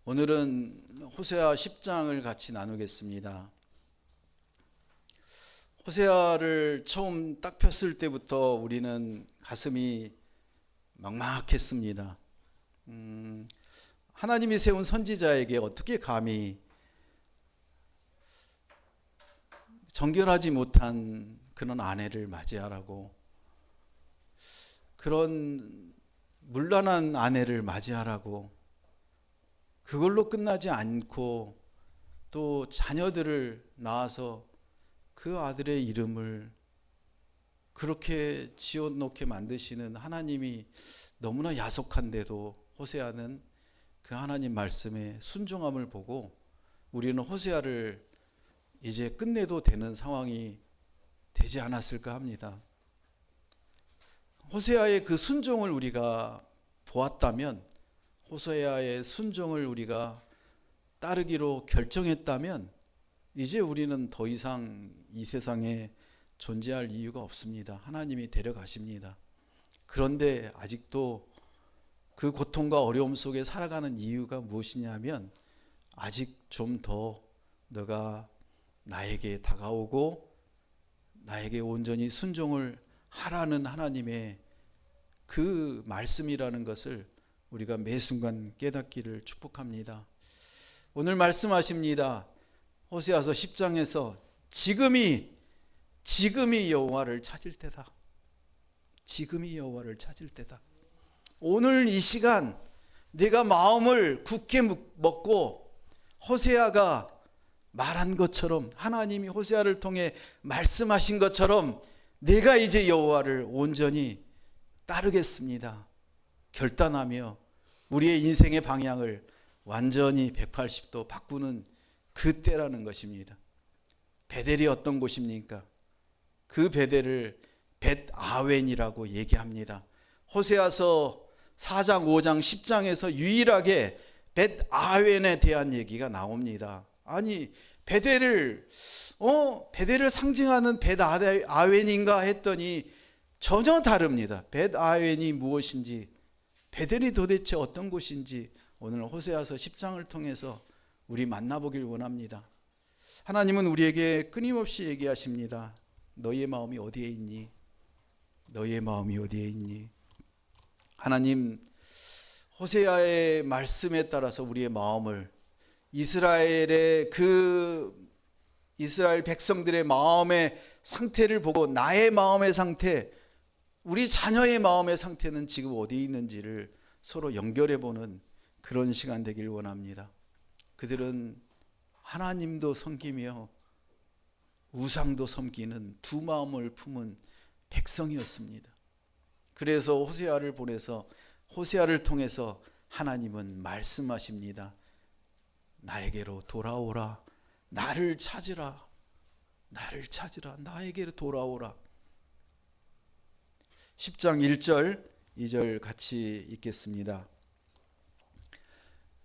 오늘은 호세아 10장을 같이 나누겠습니다. 호세아를 처음 딱 폈을 때부터 우리는 가슴이 막막했습니다. 하나님이 세운 선지자에게 어떻게 감히 정결하지 못한 그런 아내를 맞이하라고, 그런 문란한 아내를 맞이하라고, 그걸로 끝나지 않고 또 자녀들을 낳아서 그 아들의 이름을 그렇게 지어놓게 만드시는 하나님이 너무나 야속한데도 호세아는 그 하나님 말씀에 순종함을 보고 우리는 호세아를 이제 끝내도 되는 상황이 되지 않았을까 합니다. 호세아의 그 순종을 우리가 보았다면, 호세아의 순종을 우리가 따르기로 결정했다면 이제 우리는 더 이상 이 세상에 존재할 이유가 없습니다. 하나님이 데려가십니다. 그런데 아직도 그 고통과 어려움 속에 살아가는 이유가 무엇이냐면, 아직 좀 더 너가 나에게 다가오고 나에게 온전히 순종을 하라는 하나님의 그 말씀이라는 것을 우리가 매 순간 깨닫기를 축복합니다. 오늘 말씀하십니다. 호세아서 10장에서 지금이 여호와를 찾을 때다. 지금이 여호와를 찾을 때다. 오늘 이 시간 내가 마음을 굳게 먹고 호세아가 말한 것처럼, 하나님이 호세아를 통해 말씀하신 것처럼 내가 이제 여호와를 온전히 따르겠습니다. 결단하며 우리의 인생의 방향을 완전히 180도 바꾸는 그때라는 것입니다. 베델이 어떤 곳입니까? 그 베델을 벳아웬이라고 얘기합니다. 호세아서 4장, 5장, 10장에서 유일하게 벳아웬에 대한 얘기가 나옵니다. 아니, 베델을 상징하는 벳아웬인가 했더니 전혀 다릅니다. 벳아웬이 무엇인지, 베델이 도대체 어떤 곳인지 오늘 호세아서 10장을 통해서 우리 만나보길 원합니다. 하나님은 우리에게 끊임없이 얘기하십니다. 너희의 마음이 어디에 있니? 너희의 마음이 어디에 있니? 하나님, 호세아의 말씀에 따라서 우리의 마음을, 이스라엘 백성들의 마음의 상태를 보고 나의 마음의 상태, 우리 자녀의 마음의 상태는 지금 어디에 있는지를 서로 연결해보는 그런 시간 되길 원합니다. 그들은 하나님도 섬기며 우상도 섬기는 두 마음을 품은 백성이었습니다. 그래서 호세아를 보내서, 호세아를 통해서 하나님은 말씀하십니다. 나에게로 돌아오라. 나를 찾으라. 나를 찾으라. 나에게로 돌아오라. 10장 1절 2절 같이 읽겠습니다.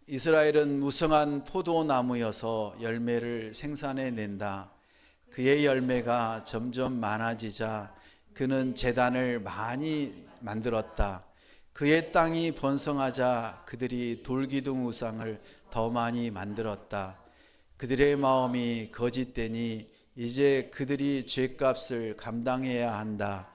이스라엘은 무성한 포도나무여서 열매를 생산해낸다. 그의 열매가 점점 많아지자 그는 제단을 많이 만들었다. 그의 땅이 번성하자 그들이 돌기둥 우상을 더 많이 만들었다. 그들의 마음이 거짓되니 이제 그들이 죄값을 감당해야 한다.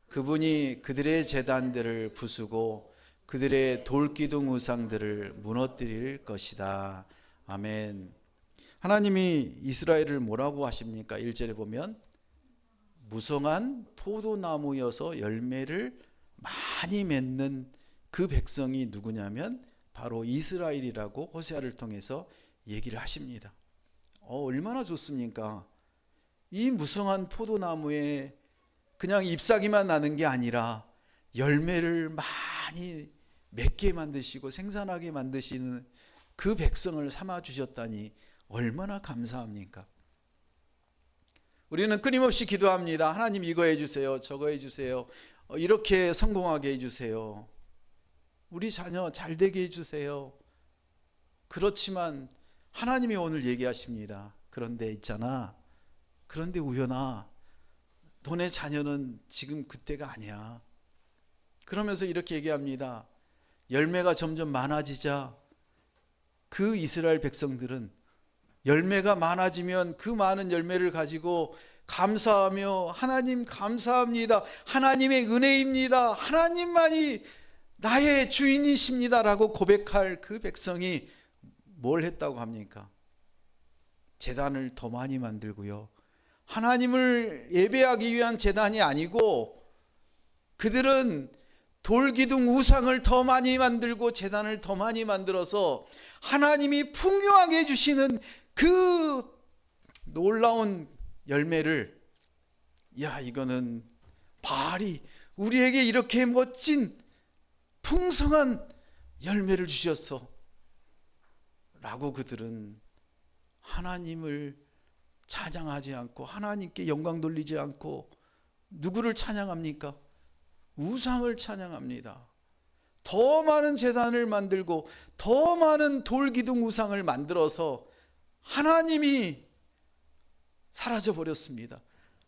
그분이 그들의 제단들을 부수고 그들의 돌기둥 우상들을 무너뜨릴 것이다. 아멘. 하나님이 이스라엘을 뭐라고 하십니까? 1절에 보면 무성한 포도나무여서 열매를 많이 맺는 그 백성이 누구냐면 바로 이스라엘이라고 호세아를 통해서 얘기를 하십니다. 얼마나 좋습니까? 이 무성한 포도나무에 그냥 잎사귀만 나는 게 아니라 열매를 많이 맺게 만드시고 생산하게 만드시는 그 백성을 삼아 주셨다니 얼마나 감사합니까? 우리는 끊임없이 기도합니다. 하나님 이거 해주세요. 저거 해주세요. 이렇게 성공하게 해주세요. 우리 자녀 잘 되게 해주세요. 그렇지만 하나님이 오늘 얘기하십니다. 그런데 있잖아. 그런데 우연아, 너네 자녀는 지금 그때가 아니야. 그러면서 이렇게 얘기합니다. 열매가 점점 많아지자 그 이스라엘 백성들은 열매가 많아지면 그 많은 열매를 가지고 감사하며 하나님 감사합니다, 하나님의 은혜입니다, 하나님만이 나의 주인이십니다라고 고백할 그 백성이 뭘 했다고 합니까? 제단을 더 많이 만들고요, 하나님을 예배하기 위한 제단이 아니고 그들은 돌기둥 우상을 더 많이 만들고 제단을 더 많이 만들어서 하나님이 풍요하게 해주시는 그 놀라운 열매를, 야, 이거는 바알이 우리에게 이렇게 멋진 풍성한 열매를 주셨어 라고 그들은 하나님을 찬양하지 않고 하나님께 영광 돌리지 않고 누구를 찬양합니까? 우상을 찬양합니다. 더 많은 제단을 만들고 더 많은 돌기둥 우상을 만들어서 하나님이 사라져 버렸습니다.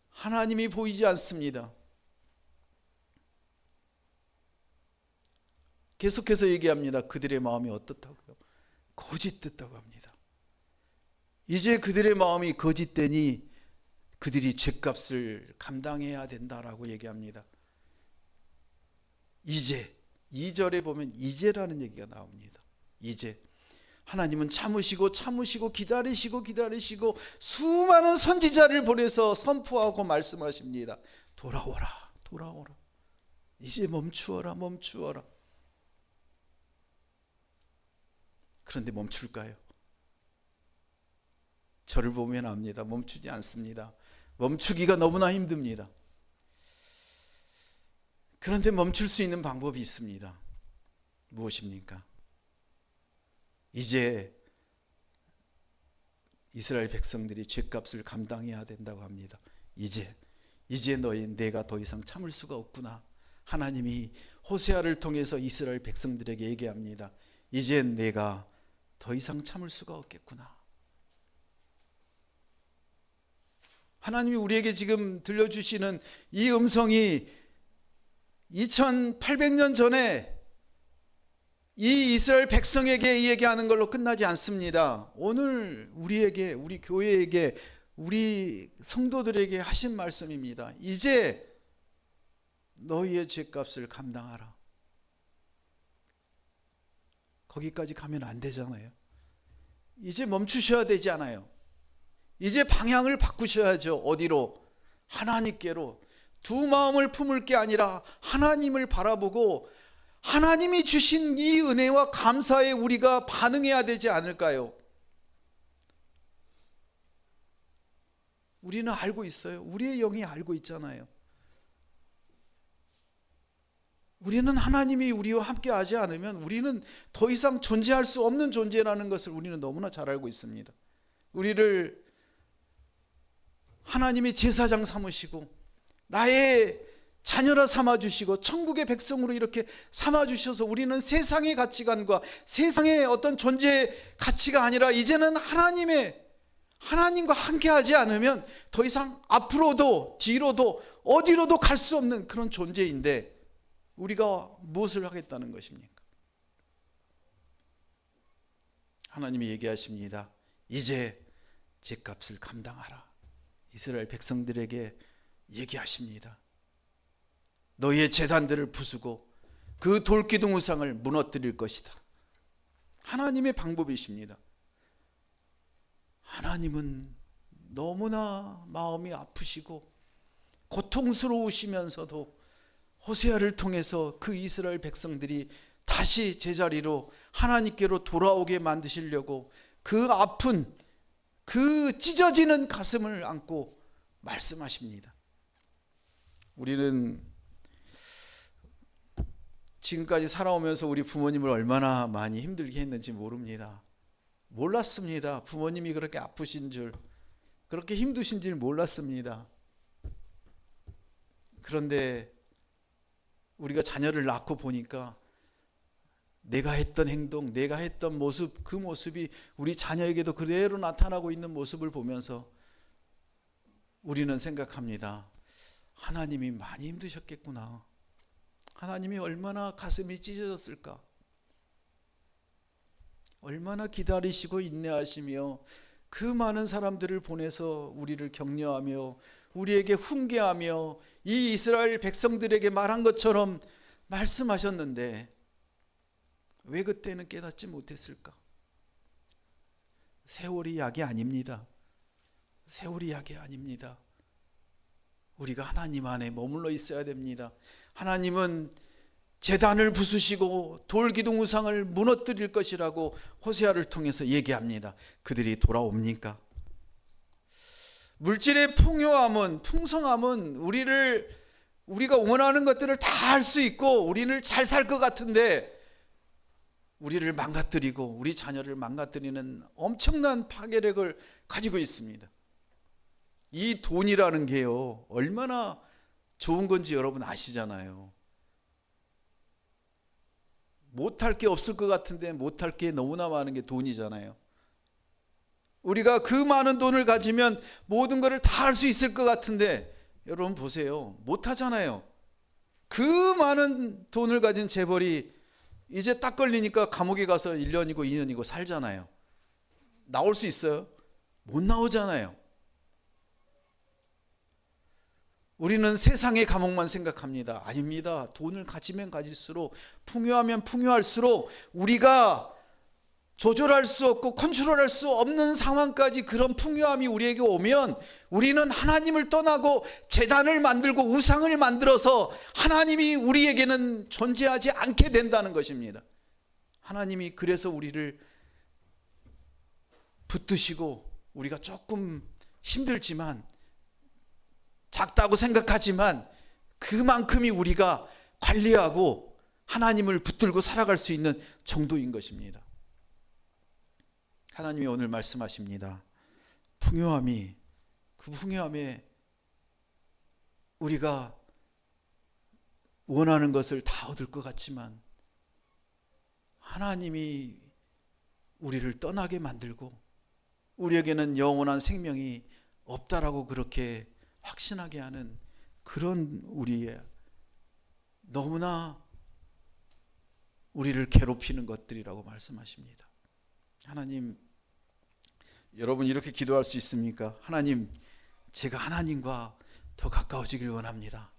하나님이 보이지 않습니다. 계속해서 얘기합니다. 그들의 마음이 어떻다고요? 거짓됐다고 합니다. 이제 그들의 마음이 거짓되니 그들이 죗값을 감당해야 된다라고 얘기합니다. 이제 2절에 보면 이제라는 얘기가 나옵니다. 이제 하나님은 참으시고 기다리시고 수많은 선지자를 보내서 선포하고 말씀하십니다. 돌아오라. 이제 멈추어라. 그런데 멈출까요? 저를 보면 압니다. 멈추지 않습니다. 멈추기가 너무나 힘듭니다. 그런데 멈출 수 있는 방법이 있습니다. 무엇입니까? 이제 이스라엘 백성들이 죗값을 감당해야 된다고 합니다. 이제 내가 더 이상 참을 수가 없구나. 하나님이 호세아를 통해서 이스라엘 백성들에게 얘기합니다. 이제 내가 더 이상 참을 수가 없겠구나. 하나님이 우리에게 지금 들려주시는 이 음성이 2800년 전에 이 이스라엘 백성에게 얘기하는 걸로 끝나지 않습니다. 오늘 우리에게, 우리 교회에게, 우리 성도들에게 하신 말씀입니다. 이제 너희의 죄값을 감당하라. 거기까지 가면 안 되잖아요. 이제 멈추셔야 되지 않아요. 이제 방향을 바꾸셔야죠. 어디로? 하나님께로. 두 마음을 품을 게 아니라 하나님을 바라보고 하나님이 주신 이 은혜와 감사에 우리가 반응해야 되지 않을까요? 우리는 알고 있어요. 우리의 영이 알고 있잖아요. 우리는 하나님이 우리와 함께 하지 않으면 우리는 더 이상 존재할 수 없는 존재라는 것을 우리는 너무나 잘 알고 있습니다. 우리를 하나님이 제사장 삼으시고 나의 자녀라 삼아주시고 천국의 백성으로 이렇게 삼아주셔서 우리는 세상의 가치관과 세상의 어떤 존재의 가치가 아니라 이제는 하나님과 함께하지 않으면 더 이상 앞으로도 뒤로도 어디로도 갈 수 없는 그런 존재인데 우리가 무엇을 하겠다는 것입니까? 하나님이 얘기하십니다. 이제 죗값을 감당하라. 이스라엘 백성들에게 얘기하십니다. 너희의 제단들을 부수고 그 돌기둥 우상을 무너뜨릴 것이다. 하나님의 방법이십니다. 하나님은 너무나 마음이 아프시고 고통스러우시면서도 호세아를 통해서 그 이스라엘 백성들이 다시 제자리로 하나님께로 돌아오게 만드시려고 그 아픈 그 찢어지는 가슴을 안고 말씀하십니다. 우리는 지금까지 살아오면서 우리 부모님을 얼마나 많이 힘들게 했는지 모릅니다. 몰랐습니다. 부모님이 그렇게 아프신 줄, 그렇게 힘드신 줄 몰랐습니다. 그런데 우리가 자녀를 낳고 보니까 내가 했던 행동, 내가 했던 모습, 그 모습이 우리 자녀에게도 그대로 나타나고 있는 모습을 보면서 우리는 생각합니다. 하나님이 많이 힘드셨겠구나. 하나님이 얼마나 가슴이 찢어졌을까. 얼마나 기다리시고 인내하시며 그 많은 사람들을 보내서 우리를 격려하며 우리에게 훈계하며 이 이스라엘 백성들에게 말한 것처럼 말씀하셨는데 왜 그때는 깨닫지 못했을까? 세월이 약이 아닙니다. 세월이 약이 아닙니다. 우리가 하나님 안에 머물러 있어야 됩니다. 하나님은 제단을 부수시고 돌기둥 우상을 무너뜨릴 것이라고 호세아를 통해서 얘기합니다. 그들이 돌아옵니까? 물질의 풍요함은, 풍성함은 우리가 원하는 것들을 다 할 수 있고 우리를 잘 살 것 같은데 우리를 망가뜨리고 우리 자녀를 망가뜨리는 엄청난 파괴력을 가지고 있습니다. 이 돈이라는 게요, 얼마나 좋은 건지 여러분 아시잖아요. 못할 게 없을 것 같은데 못할 게 너무나 많은 게 돈이잖아요. 우리가 그 많은 돈을 가지면 모든 것을 다 할 수 있을 것 같은데 여러분 보세요. 못하잖아요. 그 많은 돈을 가진 재벌이 이제 딱 걸리니까 감옥에 가서 1년이고 2년이고 살잖아요. 나올 수 있어요? 못 나오잖아요. 우리는 세상의 감옥만 생각합니다. 아닙니다. 돈을 가지면 가질수록, 풍요하면 풍요할수록 우리가 조절할 수 없고 컨트롤할 수 없는 상황까지 그런 풍요함이 우리에게 오면 우리는 하나님을 떠나고 제단을 만들고 우상을 만들어서 하나님이 우리에게는 존재하지 않게 된다는 것입니다. 하나님이 그래서 우리를 붙드시고 우리가 조금 힘들지만 작다고 생각하지만 그만큼이 우리가 관리하고 하나님을 붙들고 살아갈 수 있는 정도인 것입니다. 하나님이 오늘 말씀하십니다. 풍요함이, 그 풍요함에 우리가 원하는 것을 다 얻을 것 같지만 하나님이 우리를 떠나게 만들고 우리에게는 영원한 생명이 없다라고 그렇게 확신하게 하는 그런 우리의 너무나 우리를 괴롭히는 것들이라고 말씀하십니다. 하나님, 여러분 이렇게 기도할 수 있습니까? 하나님, 제가 하나님과 더 가까워지길 원합니다.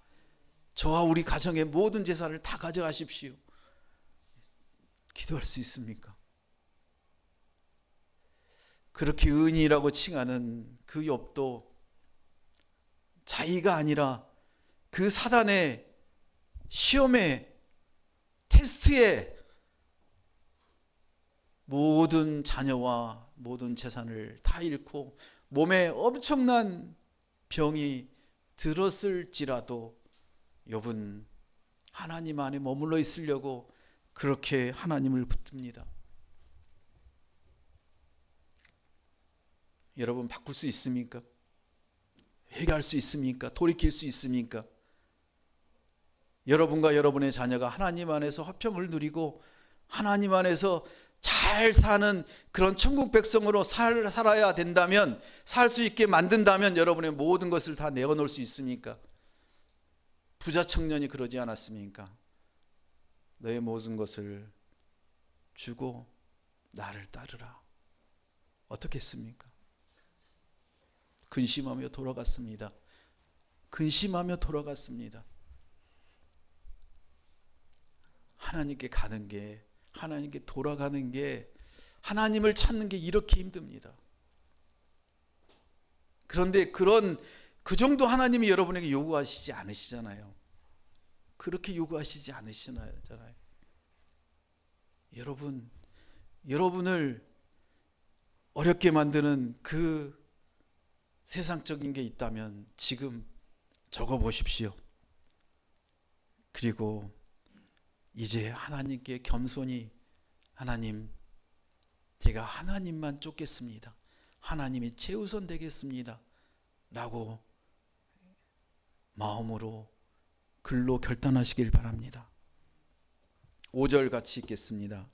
저와 우리 가정의 모든 재산을 다 가져가십시오. 기도할 수 있습니까? 그렇게 의인이라고 칭하는 그 욥도 자의가 아니라 그 사단의 시험에, 테스트에 모든 자녀와 모든 재산을 다 잃고 몸에 엄청난 병이 들었을지라도 욥은 하나님 안에 머물러 있으려고 그렇게 하나님을 붙듭니다. 여러분 바꿀 수 있습니까? 회개할 수 있습니까? 돌이킬 수 있습니까? 여러분과 여러분의 자녀가 하나님 안에서 화평을 누리고 하나님 안에서 잘 사는 그런 천국 백성으로 살아야 된다면, 살 수 있게 만든다면 여러분의 모든 것을 다 내어놓을 수 있습니까? 부자 청년이 그러지 않았습니까? 너의 모든 것을 주고 나를 따르라. 어떻게 했습니까? 근심하며 돌아갔습니다. 근심하며 돌아갔습니다. 하나님께 가는 게, 하나님께 돌아가는 게, 하나님을 찾는 게 이렇게 힘듭니다. 그런데 그 정도 하나님이 여러분에게 요구하시지 않으시잖아요. 그렇게 요구하시지 않으시잖아요. 여러분을 어렵게 만드는 그 세상적인 게 있다면 지금 적어 보십시오. 그리고 이제 하나님께 겸손히, 하나님, 제가 하나님만 쫓겠습니다. 하나님이 최우선 되겠습니다. 라고 마음으로 글로 결단하시길 바랍니다. 5절 같이 읽겠습니다.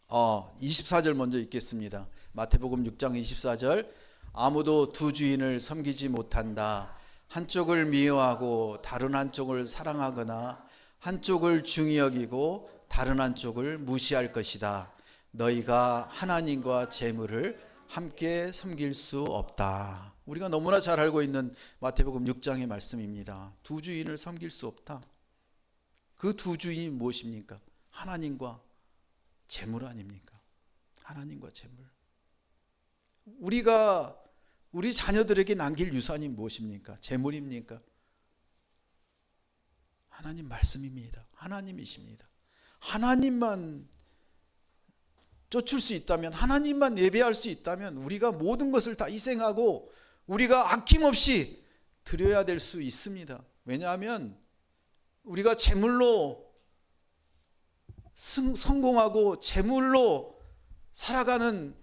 24절 먼저 읽겠습니다. 마태복음 6장 24절. 아무도 두 주인을 섬기지 못한다. 한쪽을 미워하고 다른 한쪽을 사랑하거나 한쪽을 중히 여기고 다른 한쪽을 무시할 것이다. 너희가 하나님과 재물을 함께 섬길 수 없다. 우리가 너무나 잘 알고 있는 마태복음 6장의 말씀입니다. 두 주인을 섬길 수 없다. 그 두 주인이 무엇입니까? 하나님과 재물 아닙니까? 하나님과 재물. 우리가 우리 자녀들에게 남길 유산이 무엇입니까? 재물입니까? 하나님 말씀입니다. 하나님이십니다. 하나님만 쫓을 수 있다면, 하나님만 예배할 수 있다면 우리가 모든 것을 다 희생하고 우리가 아낌없이 드려야 될 수 있습니다. 왜냐하면 우리가 재물로 성공하고 재물로 살아가는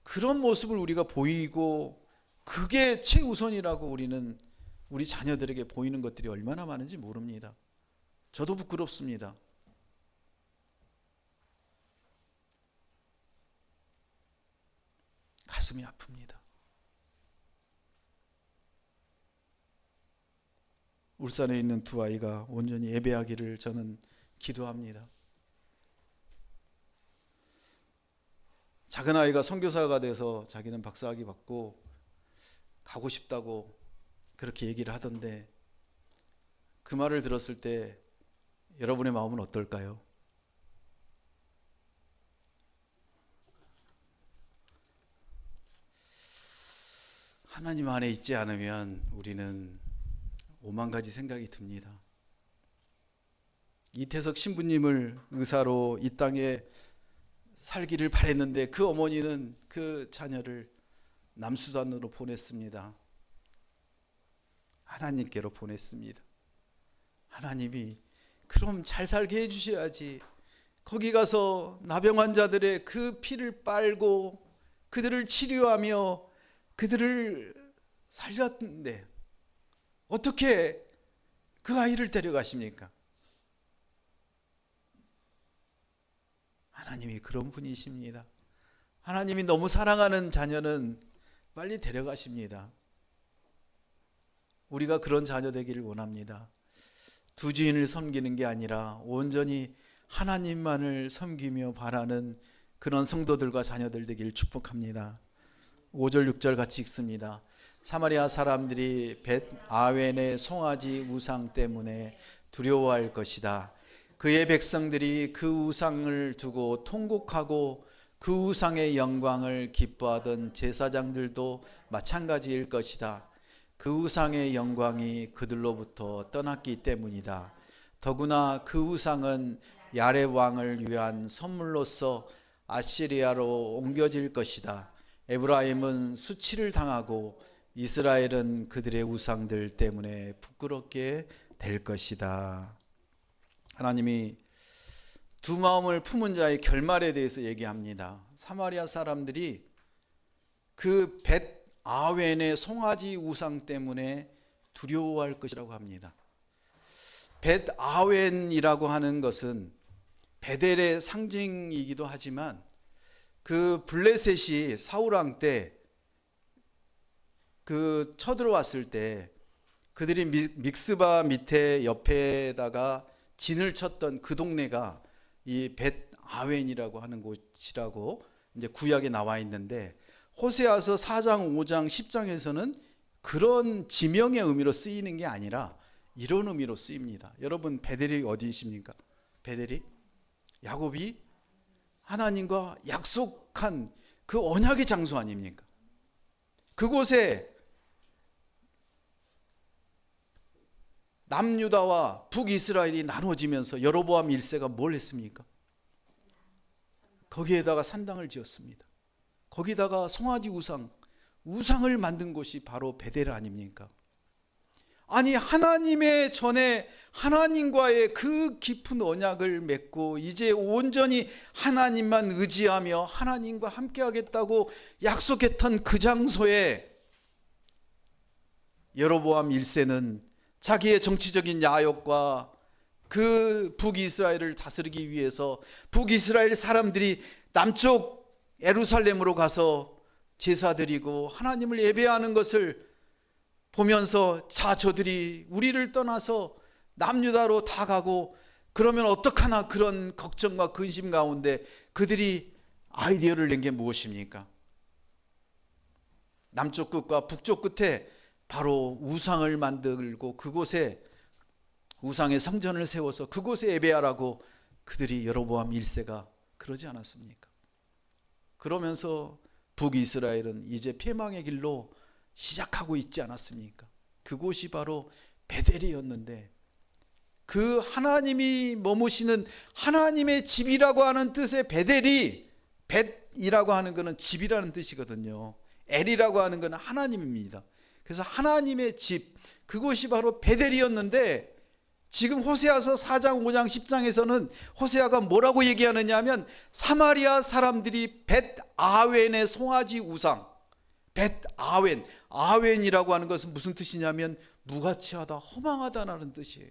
그런 모습을 우리가 보이고 그게 최우선이라고 우리는 우리 자녀들에게 보이는 것들이 얼마나 많은지 모릅니다. 저도 부끄럽습니다. 가슴이 아픕니다. 울산에 있는 두 아이가 온전히 예배하기를 저는 기도합니다. 작은 아이가 선교사가 돼서 자기는 박사학위 받고 가고 싶다고 그렇게 얘기를 하던데, 그 말을 들었을 때 여러분의 마음은 어떨까요? 하나님 안에 있지 않으면 우리는 오만 가지 생각이 듭니다. 이태석 신부님을 의사로 이 땅에 살기를 바랬는데 그 어머니는 그 자녀를 남수단으로 보냈습니다. 하나님께로 보냈습니다. 하나님이 그럼 잘 살게 해주셔야지. 거기 가서 나병 환자들의 그 피를 빨고 그들을 치료하며 그들을 살렸는데 어떻게 그 아이를 데려가십니까? 하나님이 그런 분이십니다. 하나님이 너무 사랑하는 자녀는 빨리 데려가십니다. 우리가 그런 자녀 되기를 원합니다. 두 주인을 섬기는 게 아니라 온전히 하나님만을 섬기며 바라는 그런 성도들과 자녀들 되기를 축복합니다. 5절 6절 같이 읽습니다. 사마리아 사람들이 벳 아웬의 송아지 우상 때문에 두려워할 것이다. 그의 백성들이 그 우상을 두고 통곡하고 그 우상의 영광을 기뻐하던 제사장들도 마찬가지일 것이다. 그 우상의 영광이 그들로부터 떠났기 때문이다. 더구나 그 우상은 야렙 왕을 위한 선물로서 아시리아로 옮겨질 것이다. 에브라임은 수치를 당하고 이스라엘은 그들의 우상들 때문에 부끄럽게 될 것이다. 하나님이 두 마음을 품은 자의 결말에 대해서 얘기합니다. 사마리아 사람들이 그 벳 아웬의 송아지 우상 때문에 두려워할 것이라고 합니다. 벳 아웬이라고 하는 것은 베델의 상징이기도 하지만 그 블레셋이 사울왕 때 그 쳐들어왔을 때 그들이 믹스바 밑에 옆에다가 진을 쳤던 그 동네가 이 벳 아웬이라고 하는 곳이라고 이제 구약에 나와 있는데, 호세아서 4장, 5장, 10장에서는 그런 지명의 의미로 쓰이는 게 아니라 이런 의미로 쓰입니다. 여러분, 베델이 어디이십니까? 베델이 야곱이 하나님과 약속한 그 언약의 장소 아닙니까? 그곳에 남유다와 북이스라엘이 나눠지면서 여로보암 1세가 뭘 했습니까? 거기에다가 산당을 지었습니다. 거기다가 송아지 우상을 만든 곳이 바로 베델 아닙니까? 아니, 하나님의 전에 하나님과의 그 깊은 언약을 맺고 이제 온전히 하나님만 의지하며 하나님과 함께 하겠다고 약속했던 그 장소에 여로보암 1세는 자기의 정치적인 야욕과 그 북이스라엘을 다스리기 위해서 북이스라엘 사람들이 남쪽 예루살렘으로 가서 제사 드리고 하나님을 예배하는 것을 보면서, 자, 저들이 우리를 떠나서 남유다로 다 가고 그러면 어떡하나 그런 걱정과 근심 가운데 그들이 아이디어를 낸 게 무엇입니까? 남쪽 끝과 북쪽 끝에 바로 우상을 만들고 그곳에 우상의 성전을 세워서 그곳에 예배하라고 그들이 여로보암 1세가 그러지 않았습니까? 그러면서 북이스라엘은 이제 패망의 길로 시작하고 있지 않았습니까? 그곳이 바로 베델이었는데 그 하나님이 머무시는 하나님의 집이라고 하는 뜻의 베델이, 벳이라고 하는 것은 집이라는 뜻이거든요. 엘이라고 하는 것은 하나님입니다. 그래서 하나님의 집, 그곳이 바로 베델이었는데 지금 호세아서 4장, 5장, 10장에서는 호세아가 뭐라고 얘기하느냐 하면 사마리아 사람들이 벳아웬의 송아지 우상, 벳아웬, 아웬이라고 하는 것은 무슨 뜻이냐면 무가치하다, 허망하다라는 뜻이에요.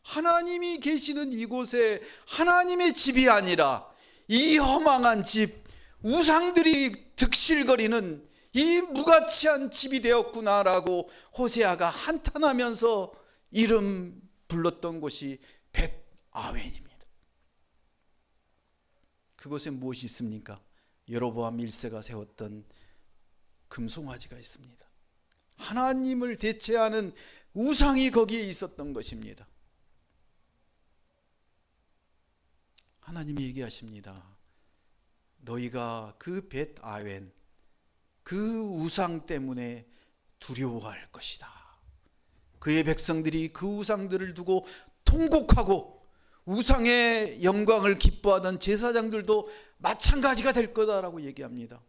하나님이 계시는 이곳에 하나님의 집이 아니라 이 허망한 집, 우상들이 득실거리는 이 무가치한 집이 되었구나라고 호세아가 한탄하면서 이름 불렀던 곳이 벳아웬입니다. 그곳에 무엇이 있습니까? 여로보암 1세가 세웠던 금송아지가 있습니다. 하나님을 대체하는 우상이 거기에 있었던 것입니다. 하나님이 얘기하십니다. 너희가 그 벳아웬, 그 우상 때문에 두려워할 것이다. 그의 백성들이 그 우상들을 두고 통곡하고 우상의 영광을 기뻐하던 제사장들도 마찬가지가 될 거다라고 얘기합니다.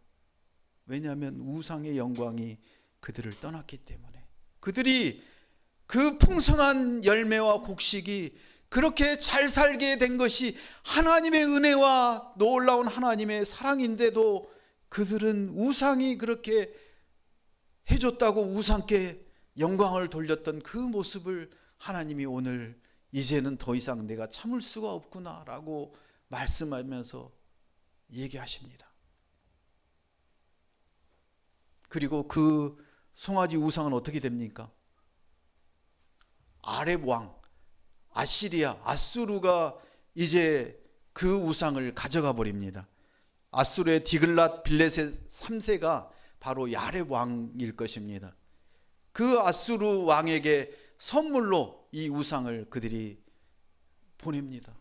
왜냐하면 우상의 영광이 그들을 떠났기 때문에, 그들이 그 풍성한 열매와 곡식이 그렇게 잘 살게 된 것이 하나님의 은혜와 놀라운 하나님의 사랑인데도 그들은 우상이 그렇게 해줬다고 우상께 영광을 돌렸던 그 모습을 하나님이 오늘 이제는 더 이상 내가 참을 수가 없구나 라고 말씀하면서 얘기하십니다. 그리고 그 송아지 우상은 어떻게 됩니까? 아렙 왕 아시리아, 아수르가 이제 그 우상을 가져가 버립니다. 아수르의 디글랏 빌레셋 3세가 바로 야렙 왕일 것입니다. 그 아수르 왕에게 선물로 이 우상을 그들이 보냅니다.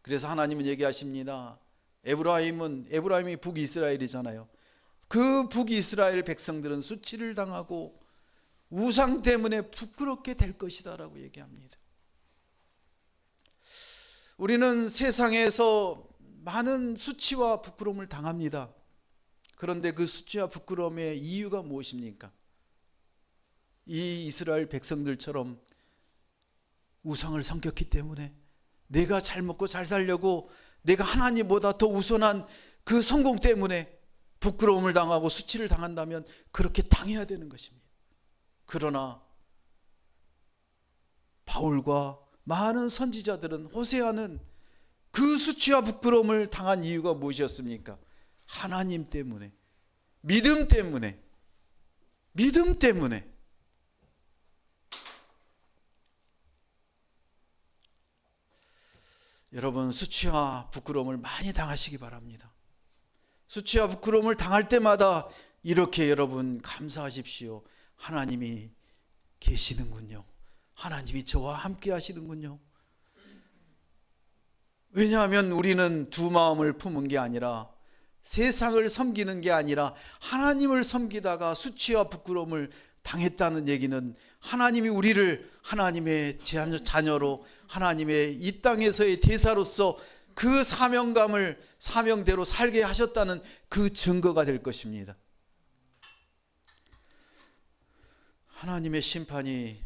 그래서 하나님은 얘기하십니다. 에브라임이 북이스라엘이잖아요. 그 북이스라엘 백성들은 수치를 당하고 우상 때문에 부끄럽게 될 것이다 라고 얘기합니다. 우리는 세상에서 많은 수치와 부끄러움을 당합니다. 그런데 그 수치와 부끄러움의 이유가 무엇입니까? 이 이스라엘 백성들처럼 우상을 섬겼기 때문에, 내가 잘 먹고 잘 살려고 내가 하나님보다 더 우선한 그 성공 때문에 부끄러움을 당하고 수치를 당한다면 그렇게 당해야 되는 것입니다. 그러나 바울과 많은 선지자들은, 호세아는 그 수치와 부끄러움을 당한 이유가 무엇이었습니까? 하나님 때문에, 믿음 때문에. 여러분, 수치와 부끄러움을 많이 당하시기 바랍니다. 수치와 부끄러움을 당할 때마다 이렇게 여러분 감사하십시오. 하나님이 계시는군요. 하나님이 저와 함께 하시는군요. 왜냐하면 우리는 두 마음을 품은 게 아니라, 세상을 섬기는 게 아니라 하나님을 섬기다가 수치와 부끄러움을 당했다는 얘기는 하나님이 우리를 하나님의 자녀로, 하나님의 이 땅에서의 대사로서 그 사명대로 살게 하셨다는 그 증거가 될 것입니다. 하나님의 심판이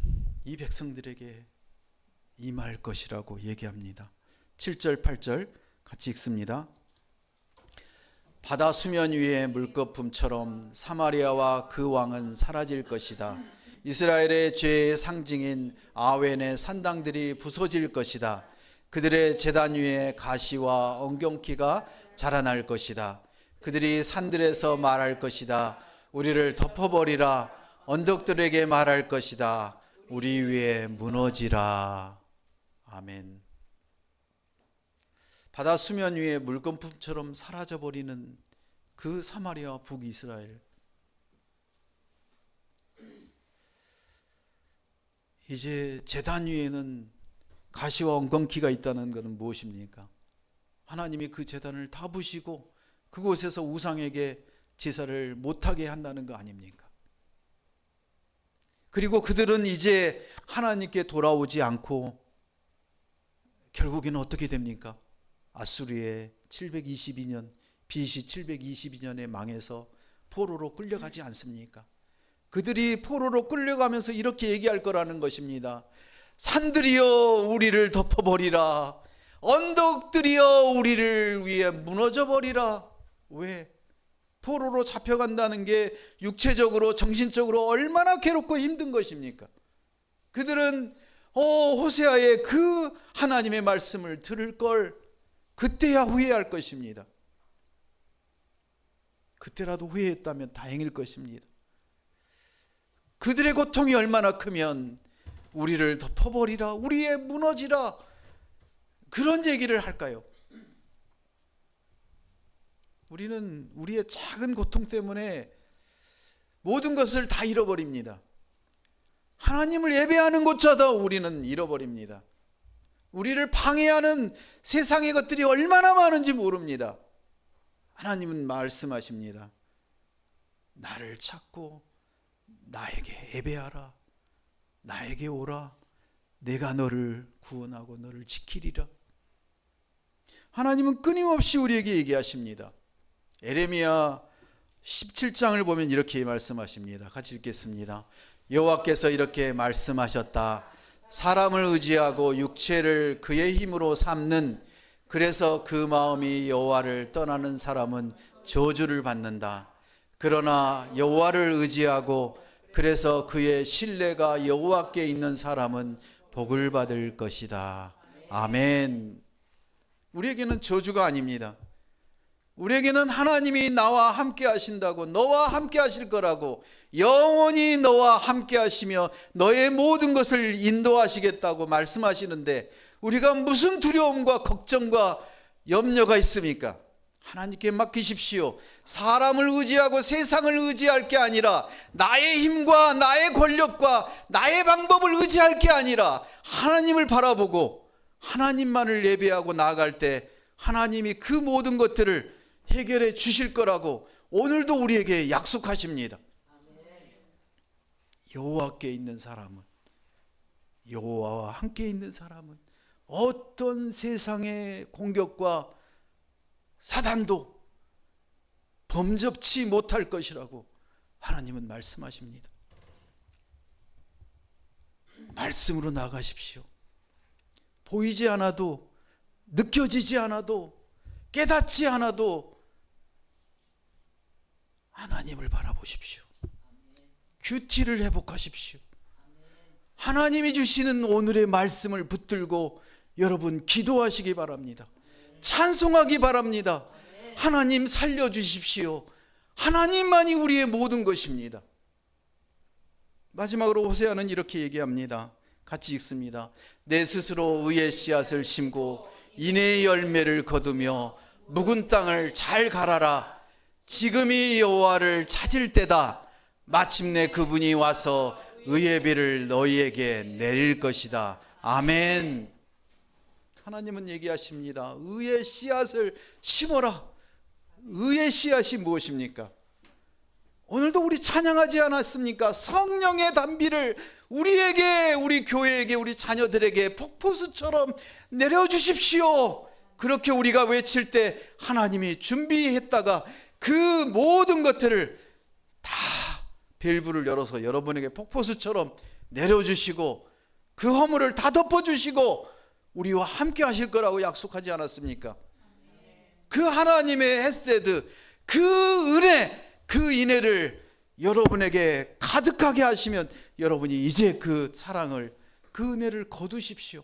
이 백성들에게 임할 것이라고 얘기합니다. 7절 8절 같이 읽습니다. 바다 수면 위의 물거품처럼 사마리아와 그 왕은 사라질 것이다. 이스라엘의 죄의 상징인 아웬의 산당들이 부서질 것이다. 그들의 제단 위에 가시와 엉겅퀴가 자라날 것이다. 그들이 산들에서 말할 것이다. 우리를 덮어버리라. 언덕들에게 말할 것이다. 우리 위에 무너지라. 아멘. 바다 수면 위에 물거품처럼 사라져버리는 그 사마리아와 북이스라엘, 이제 제단 위에는 가시와 엉겅퀴가 있다는 것은 무엇입니까? 하나님이 그 제단을 다 부시고 그곳에서 우상에게 제사를 못하게 한다는 거 아닙니까? 그리고 그들은 이제 하나님께 돌아오지 않고 결국에는 어떻게 됩니까? 아수르의 722년 BC 722년에 망해서 포로로 끌려가지 않습니까? 그들이 포로로 끌려가면서 이렇게 얘기할 거라는 것입니다. 산들이여 우리를 덮어버리라. 언덕들이여 우리를 위해 무너져버리라. 왜? 포로로 잡혀간다는 게 육체적으로 정신적으로 얼마나 괴롭고 힘든 것입니까? 그들은 호세아의 그 하나님의 말씀을 들을 걸 그때야 후회할 것입니다. 그때라도 후회했다면 다행일 것입니다. 그들의 고통이 얼마나 크면 우리를 덮어버리라, 우리의 무너지라, 그런 얘기를 할까요? 우리는 우리의 작은 고통 때문에 모든 것을 다 잃어버립니다. 하나님을 예배하는 것조차도 우리는 잃어버립니다. 우리를 방해하는 세상의 것들이 얼마나 많은지 모릅니다. 하나님은 말씀하십니다. 나를 찾고 나에게 예배하라. 나에게 오라. 내가 너를 구원하고 너를 지키리라. 하나님은 끊임없이 우리에게 얘기하십니다. 에레미야 17장을 보면 이렇게 말씀하십니다. 같이 읽겠습니다. 여호와께서 이렇게 말씀하셨다. 사람을 의지하고 육체를 그의 힘으로 삼는, 그래서 그 마음이 여호와를 떠나는 사람은 저주를 받는다. 그러나 여호와를 의지하고 그래서 그의 신뢰가 여호와께 있는 사람은 복을 받을 것이다. 아멘. 우리에게는 저주가 아닙니다. 우리에게는 하나님이 나와 함께 하신다고, 너와 함께 하실 거라고, 영원히 너와 함께 하시며 너의 모든 것을 인도하시겠다고 말씀하시는데 우리가 무슨 두려움과 걱정과 염려가 있습니까? 하나님께 맡기십시오. 사람을 의지하고 세상을 의지할 게 아니라, 나의 힘과 나의 권력과 나의 방법을 의지할 게 아니라 하나님을 바라보고 하나님만을 예배하고 나아갈 때 하나님이 그 모든 것들을 해결해 주실 거라고 오늘도 우리에게 약속하십니다. 여호와께 있는 사람은, 여호와와 함께 있는 사람은 어떤 세상의 공격과 사단도 범접치 못할 것이라고 하나님은 말씀하십니다. 말씀으로 나가십시오. 보이지 않아도, 느껴지지 않아도, 깨닫지 않아도 하나님을 바라보십시오. 큐티를 회복하십시오. 하나님이 주시는 오늘의 말씀을 붙들고 여러분 기도하시기 바랍니다. 찬송하기 바랍니다. 하나님 살려주십시오. 하나님만이 우리의 모든 것입니다. 마지막으로 호세아는 이렇게 얘기합니다. 같이 읽습니다. 내 스스로 의의 씨앗을 심고 인애의 열매를 거두며 묵은 땅을 잘 갈아라. 지금이 여호와를 찾을 때다. 마침내 그분이 와서 의의 비를 너희에게 내릴 것이다. 아멘. 하나님은 얘기하십니다. 의의 씨앗을 심어라. 의의 씨앗이 무엇입니까? 오늘도 우리 찬양하지 않았습니까? 성령의 단비를 우리에게, 우리 교회에게, 우리 자녀들에게 폭포수처럼 내려주십시오. 그렇게 우리가 외칠 때 하나님이 준비했다가 그 모든 것들을 다 밸브를 열어서 여러분에게 폭포수처럼 내려주시고 그 허물을 다 덮어주시고 우리와 함께 하실 거라고 약속하지 않았습니까? 그 하나님의 헤세드, 그 은혜, 그 인애를 여러분에게 가득하게 하시면 여러분이 이제 그 사랑을, 그 은혜를 거두십시오.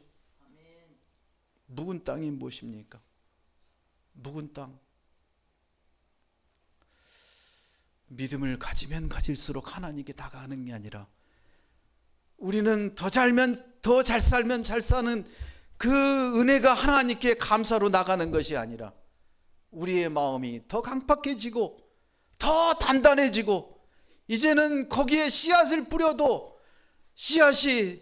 묵은 땅이 무엇입니까? 묵은 땅. 믿음을 가지면 가질수록 하나님께 다가가는 게 아니라 우리는 더 잘 살면 잘 사는 그 은혜가 하나님께 감사로 나가는 것이 아니라 우리의 마음이 더 강팍해지고 더 단단해지고, 이제는 거기에 씨앗을 뿌려도 씨앗이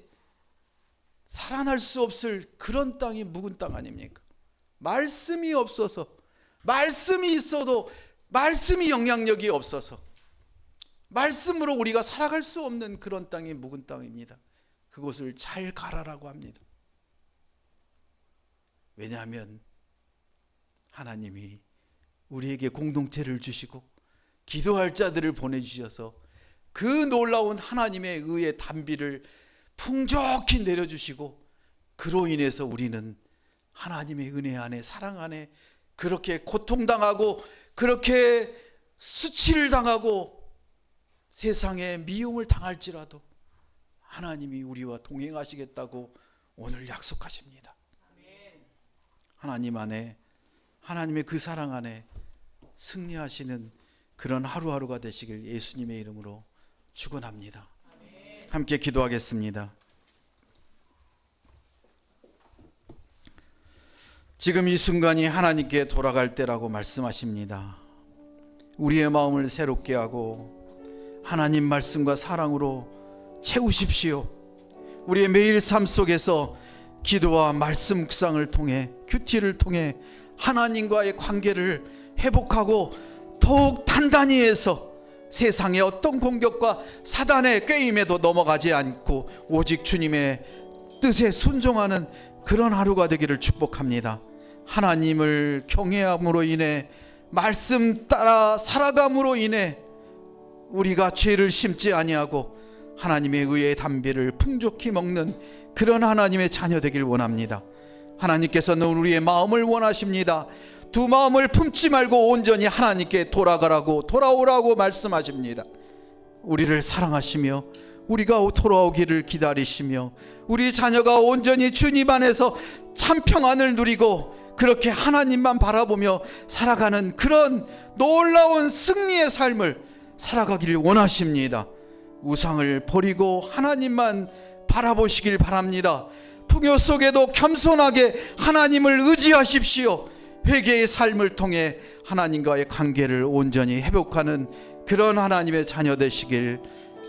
살아날 수 없을 그런 땅이 묵은 땅 아닙니까? 말씀이 없어서, 말씀이 있어도 말씀이 영향력이 없어서 말씀으로 우리가 살아갈 수 없는 그런 땅이 묵은 땅입니다. 그곳을 잘 가라라고 합니다. 왜냐하면 하나님이 우리에게 공동체를 주시고 기도할 자들을 보내주셔서 그 놀라운 하나님의 의의 단비를 풍족히 내려주시고, 그로 인해서 우리는 하나님의 은혜 안에, 사랑 안에 그렇게 고통당하고 그렇게 수치를 당하고 세상에 미움을 당할지라도 하나님이 우리와 동행하시겠다고 오늘 약속하십니다. 하나님 안에, 하나님의 그 사랑 안에 승리하시는 그런 하루하루가 되시길 예수님의 이름으로 축원합니다. 함께 기도하겠습니다. 지금 이 순간이 하나님께 돌아갈 때라고 말씀하십니다. 우리의 마음을 새롭게 하고 하나님 말씀과 사랑으로 채우십시오. 우리의 매일 삶 속에서 기도와 말씀 묵상을 통해, 큐티를 통해 하나님과의 관계를 회복하고 더욱 단단히 해서 세상의 어떤 공격과 사단의 꾀임에도 넘어가지 않고 오직 주님의 뜻에 순종하는 그런 하루가 되기를 축복합니다. 하나님을 경외함으로 인해, 말씀 따라 살아감으로 인해 우리가 죄를 심지 아니하고 하나님의 의의 담비를 풍족히 먹는 그런 하나님의 자녀 되길 원합니다. 하나님께서는 우리의 마음을 원하십니다. 두 마음을 품지 말고 온전히 하나님께 돌아오라고 말씀하십니다. 우리를 사랑하시며 우리가 돌아오기를 기다리시며 우리 자녀가 온전히 주님 안에서 참 평안을 누리고 그렇게 하나님만 바라보며 살아가는 그런 놀라운 승리의 삶을 살아가기를 원하십니다. 우상을 버리고 하나님만 바라보시길 바랍니다. 풍요 속에도 겸손하게 하나님을 의지하십시오. 회개의 삶을 통해 하나님과의 관계를 온전히 회복하는 그런 하나님의 자녀 되시길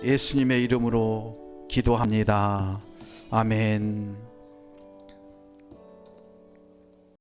예수님의 이름으로 기도합니다. 아멘.